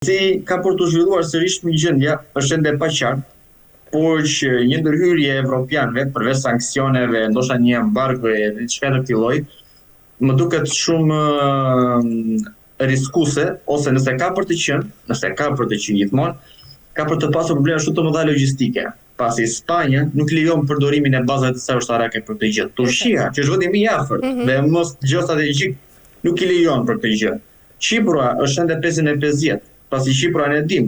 Si ka për të zhvilluar sërish gjendja është ende pa qartë, por që një ndërhyrje evropianëve përveç sanksioneve, ndoshta një embargo e diçka të këtij lloji, më duket shumë riskuese, ose nëse ka për të qenë gjithmonë, ka për të pasur probleme shumë të mëdha logjistike. Pasi Spanja nuk lejon përdorimin e bazave të saj ushtarake për këtë gjë. Turqia, që është vendi më i afërt dhe mos geostrategjik, nuk i lejon për këtë gjë. Shqipëra është ende 55 vjet, pasi Shqipëra ne dim,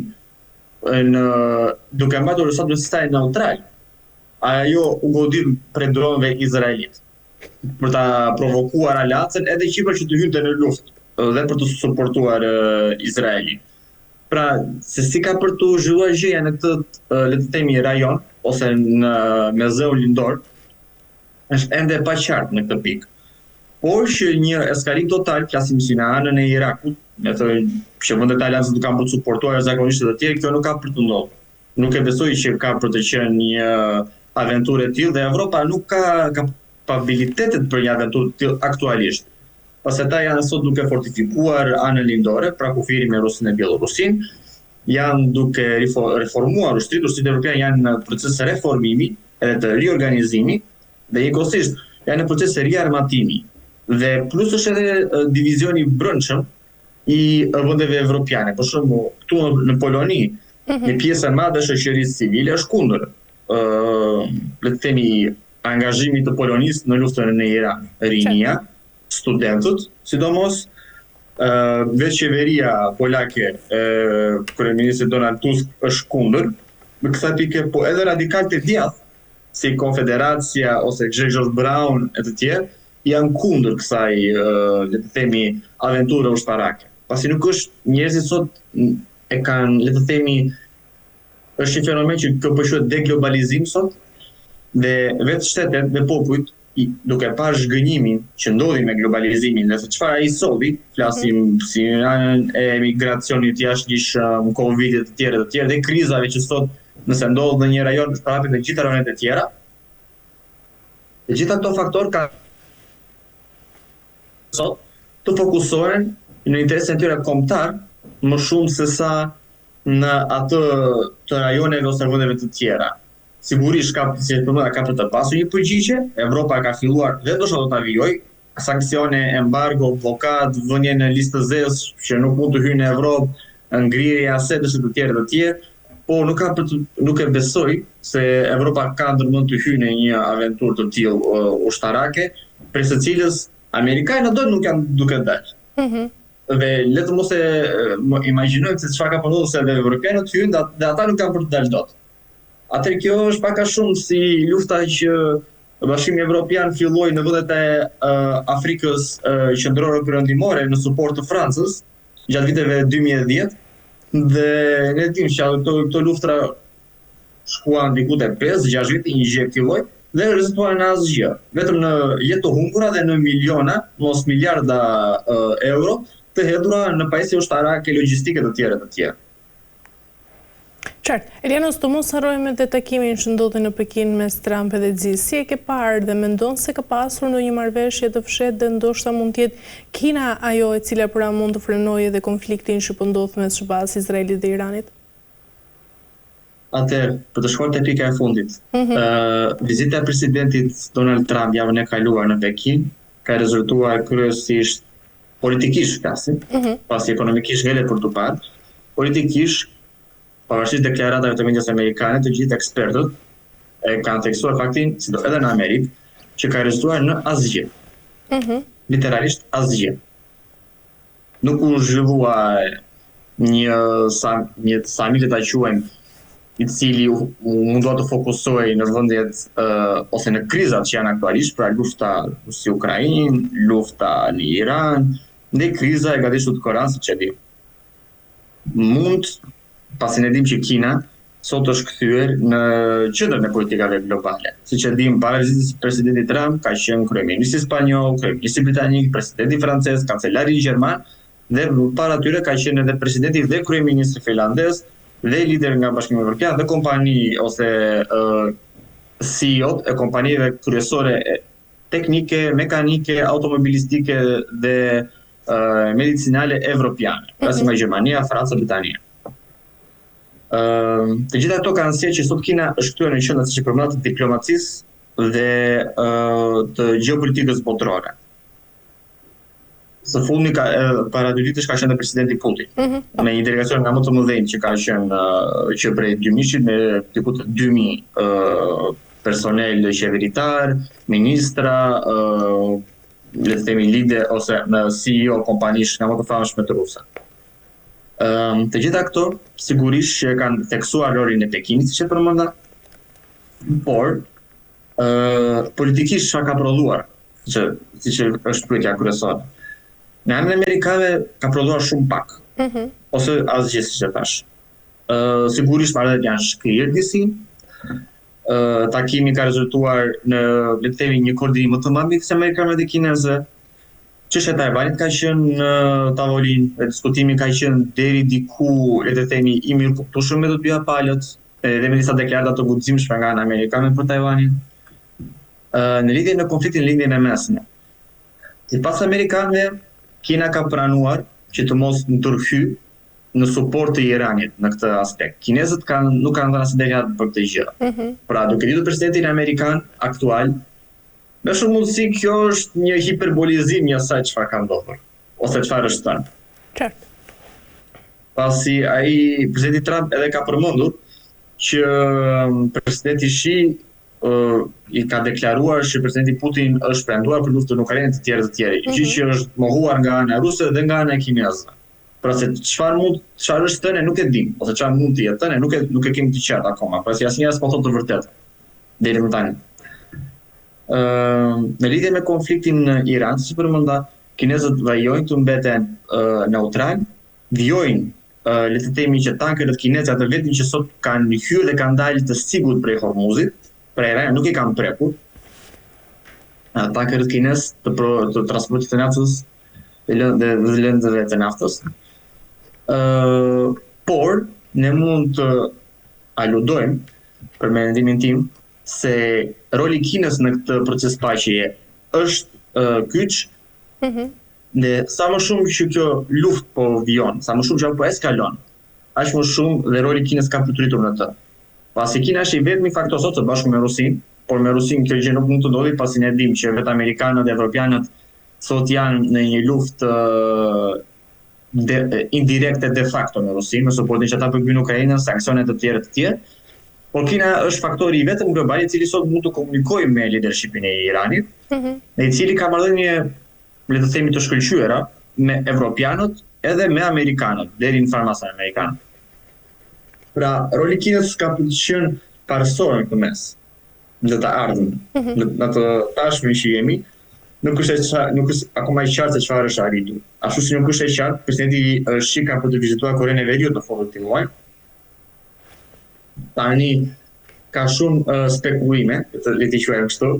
duke mbatur statut saj neutral, ajo u godit prej dronëve izraelit për ta provokuar aleancën edhe Kipër që të hynte në luftë dhe për të suportuar Izraelin. Pra, se si ka për të zhvilluar gjëja në këtë le të themi rajon ose me zeu lindor, është ende pa qartë në këtë pikë. Por që një eskalim total, flasim si në anën e Irakut, me të që vendet e aleancës nuk kanë për të suportuar zakonisht të tjerë, kjo nuk ka për të ndodhur. Nuk e besoj që ka për të qenë një aventurë e tillë dhe Evropa nuk ka kapabilitetet për një aventurë të tillë aktualisht. Pasi ata janë sot duke fortifikuar anën lindore, pra kufirin me Rusinë e Bielorusinë, janë duke reformuar ushtrit evropian janë në proces reformimi edhe të riorganizimi dhe njëkohësisht janë në proces riarmatimi. Dhe plus është edhe divizioni brendshëm i vendeve evropiane. Për shembull, këtu në Poloni, një pjesë e madhe e shoqërisë civile është kundër le të themi angazhimit të Polonisë në luftën në Iran. Rinia, studentët, sidomos, veç qeveria polake, kryeministri Donald Tusk është kundër, në kësaj pike, po edhe radikalët e djathtë, si Konfederacia ose Grzegorz Braun e të tjerë, janë kundër kësaj, le të themi, aventure ushtarake. Pasi nuk është njerëzit sot e kanë, le të themi, është një fenomen që quhet deglobalizim sot, dhe vetë shtetet dhe popujt duke parë zhgënjimin që ndodhi me globalizimin dhe se çfarë ai solli, flasim si anën e emigracionit jashtëligjshëm, Covidit të tjerë dhe krizave që sot nëse ndodh në një rajon përhapet në gjitha rajonet e tjera. Të gjitha këto faktorë kanë sot të fokusohen në interesin e tyre kombëtar më shumë se sa në atë të rajoneve ose vendeve të tjera. Sigurisht ka për të pasur një përgjigje, Evropa ka filluar dhe ndoshta do ta vijojë, sanksione, embargo, blokad, vënie në listë të zezë që nuk mund të hyjnë në Evropë, ngrirje asetësh të tjerë, po nuk e besoj se Evropa ka ndërmend të hyjë në një aventurë të tillë ushtarake, për së cilës amerikanët nuk janë duke dalë. Dhe le të mos e imagjinojmë se çfarë ka ndodhur se edhe evropianët hyjnë dhe ata nuk kanë për të dalë dot. Atëherë kjo është pak a shumë si lufta që Bashkimi Evropian filloi në vendet e Afrikës qendrore perëndimore në suport të Francës gjatë viteve 2010 dhe ne dimë që këto luftra shkuan diku te 5-6 vite një gjë këtij lloji dhe rezultuan në asgjë. Vetëm në jetë të humbura dhe në miliona, mos miliarda euro të hedhura në pajisje ushtarake, logjistike të tjera. Qartë, Elianos, të mos harrojmë edhe takimin që ndodhi në Pekin mes Trump dhe Xi. Si e ke parë dhe mendon se ka pasur ndonjë marrëveshje të fshehtë dhe ndoshta mund të jetë Kina ajo e cila pra mund të frenojë edhe konfliktin që po ndodh mes shpallës Izraelit dhe Iranit? Atëherë, për të shkuar te pika e fundit, vizita e presidentit Donald Trump javën e kaluar në Pekin ka rezultuar kryesisht politikisht flasim, pasi ekonomikisht ngele për të parë, politikisht pavarësisht deklaratave të medias amerikane, të gjithë ekspertët e kanë theksuar faktin, edhe në Amerikë, që ka rezultuar në asgjë. Literalisht asgjë. Nuk u zhvillua një summit ta quajmë, i cili mundua të fokusohej në vendet ose në krizat që janë aktualisht, pra lufta Rusi-Ukrainë, lufta në Iran, dhe kriza e gatishut të Koranit, siç e di. Pasi ne dim që Kina sot është kthyer në qendrën e politikave globale. Siç e dim, para vizitës së presidentit Trump ka qenë kryeministri spanjoll, kryeministri britanik, presidenti francez, kancelari gjerman dhe para tyre ka qenë edhe presidenti dhe kryeministri finlandez dhe lider nga Bashkimi Evropian dhe kompani ose CEO e kompanive kryesore teknike, mekanike, automobilistike dhe medicinale evropiane, pra si nga Gjermania, Franca, Britania. Të gjitha këto kanë sjellë që sot Kina është kthyer në qendër, siç e përmend, të diplomacisë dhe të gjeopolitikës botërore. Së fundmi para 2 ditësh ka qenë presidenti Putin, me një delegacion nga më të mëdhenj që ka qenë që prej 2000 me diku të 2000 personel qeveritar, ministra, le të themi lider ose CEO kompanish nga më të famshme të ruse. Të gjitha këto sigurisht që kanë theksuar rolin e Pekinit, siç e përmenda, por politikisht çka ka prodhuar, siç është pyetja kryesore. Në anën amerikane ka prodhuar shumë pak, ose asgjë, siç e thash. Sigurisht marrëdhëniet janë shkrirë disi. Takimi ka rezultuar në, le të themi, një koordinim më të madh midis amerikanëve dhe kinezëve. Çështja e Taiwanit ka qenë në tavolinë, diskutimi ka qenë deri diku, le të themi, i mirëkuptueshëm me të dyja palët, dhe me disa deklarata të guximshme nga ana amerikane për Taiwanin. Në lidhje me konfliktin lindjen e mesme. Sipas amerikanëve, Kina ka pranuar që të mos ndërhyj në suport të Iranit në këtë aspekt. Kinezët nuk kanë dhënë asnjë deklarat për këtë gjë. Pra, duke ditur presidentin amerikan aktual, me shumë mundësi kjo është një hiperbolizim i asaj çfarë ka ndodhur, ose çfarë është thënë. Qartë. Pasi ai presidenti Trump edhe ka përmendur që presidenti Xi i ka deklaruar që presidenti Putin është penduar për luftën në Ukrainë të tjerë, gjë që është mohuar nga ana ruse dhe nga ana kineze. Pra se çfarë është thënë nuk e dim, ose çfarë mund të jetë thënë nuk e kemi të qartë akoma, pasi asnjëherë s'po thotë të vërtetë deri më tani. Në lidhje me konfliktin në Iran, si përmenda, kinezët vajojnë të mbeten neutral, vijojnë, le të themi që tankerët kineze atë vetëm që sot kanë hyrë dhe kanë dalë të sigurt prej Hormuzit, pra Irani nuk i kanë prekur. Tankerët kinez të transportit të naftës dhe lëndëve të naftës. Por ne mund të aludojmë, për mendimin tim, se roli Kinës në këtë proces paqeje është kyç, dhe sa më shumë që kjo luftë po vijon, sa më shumë që po eskalon, aq më shumë dhe roli Kinës ka përturitur në të. Pasi Kina është i vetmi faktor sot së bashku me Rusinë, por me Rusinë kjo gjë nuk mund të ndodhi, pasi ne dimë që vetë amerikanët dhe evropianët sot janë në një luftë indirekte de facto me Rusinë, me suportin që ata përgjyn Ukrainën, sanksionet të tjerë. Por Kina është faktori i vetëm global i cili sot mund të komunikojë me leadershipin e Iranit, dhe i cili ka marrëdhënie, le të themi, të shkëlqyera me evropianët edhe me amerikanët, deri në farmasën amerikane. Pra, roli i Kinës ka qenë parësor në këtë mes, në të ardhmen, në të tashmen që jemi, nuk është akoma i qartë se çfarë është arritur. Ashtu si nuk është e qartë, presidenti Xi ka për të vizituar Korenë e Veriut në fund të këtij muaji. Tani ka shumë spekulime, le të quajmë kështu,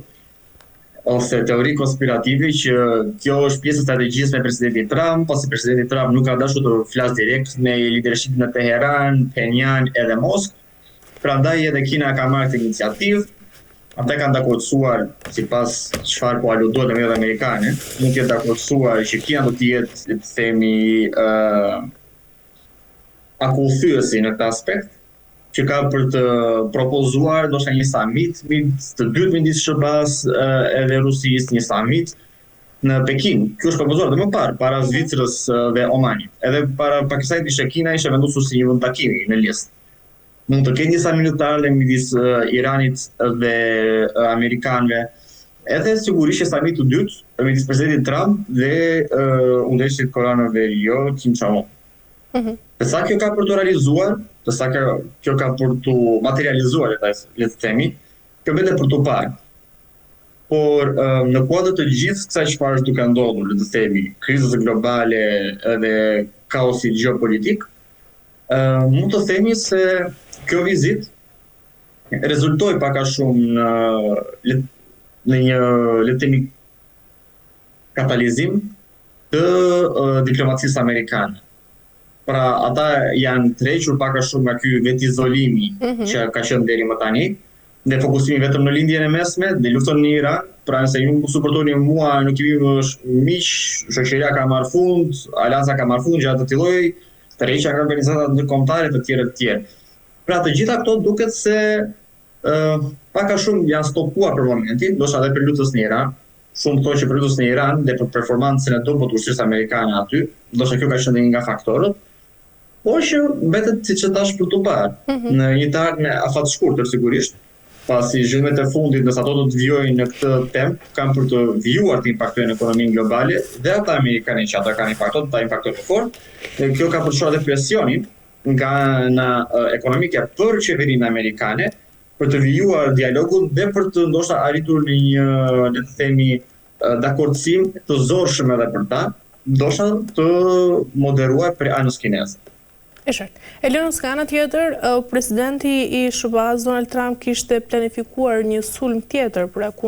ose teori konspirative që kjo është pjesë e strategjisë me presidentin Trump, pasi presidenti Trump nuk ka dashur të flasë direkt me lidershipin në Teheran, Penjan edhe Moskë. Prandaj edhe Kina ka marrë këtë iniciativë. Ata kanë dakordsuar, sipas çfarë po aludohet në mediat amerikane, mund të jetë dakordsuar që Kina do të jetë, le të themi, akullthyesi në këtë aspekt, që ka për të propozuar ndoshta një summit të dytë midis SBA-s edhe Rusisë, një summit në Pekin. Kjo është propozuar dhe më parë, para Zvicrës dhe Omanit. Edhe para Pakistanit ishte Kina, ishte vendosur si një vend takimi në listë. Mund të ketë një summit militare midis Iranit dhe amerikanëve. Edhe sigurisht që summit të dytë midis presidentit Trump dhe udhëheqësit koreanëve Kim Jong-un. Dhe sa kjo ka për të realizuar, dhe sa kjo ka për të materializuar, le të themi, kjo vete për të parë. Por në kuadër të gjithë kësaj çfarë është duke ndodhur, le të themi, krizës globale dhe kaosit gjeopolitik, mund të themi se kjo vizitë rezultoi pak a shumë në një, le të themi, katalizim të diplomacisë amerikane. Pra ata janë tërhequr pak a shumë nga ky vetë izolimi që ka qenë deri më tani, ne fokusimi vetëm në lindjen e mesme, në luftën në Iran, pra nëse ju suportoni mua, nuk kemi miq, shoqëria ka marrë fund, Alianca ka marrë fund, gjatë të tilloj, tërheqja nga organizatat ndërkombëtare të tjera. Pra të gjitha këto duket se pak a shumë janë stopuar për momentin, ndoshta edhe për luftës në Iran. Shumë thonë që për luftës në Iran dhe për performancën e dobët ushtrisë amerikane aty, ndoshta kjo ka qenë një nga faktorët, por që mbetet siç e thash për të bërë në një të ardhme afat shkurtër sigurisht, pasi zhvillimet e fundit nëse ato do të vijojnë në këtë temp, kanë për të vijuar të impaktojnë ekonominë globale dhe ata amerikanë që ata kanë impaktojnë fort, dhe kjo ka përshkruar edhe presionin nga ana ekonomike për qeverinë amerikane për të vijuar dialogun dhe për të ndoshta arritur në një, le të themi, dakordësim të zorshëm edhe për ta, ndoshta të moderuar për anës kineze. E qartë. Elionës, nga ana tjetër, presidenti i SBA Donald Trump kishte planifikuar një sulm tjetër për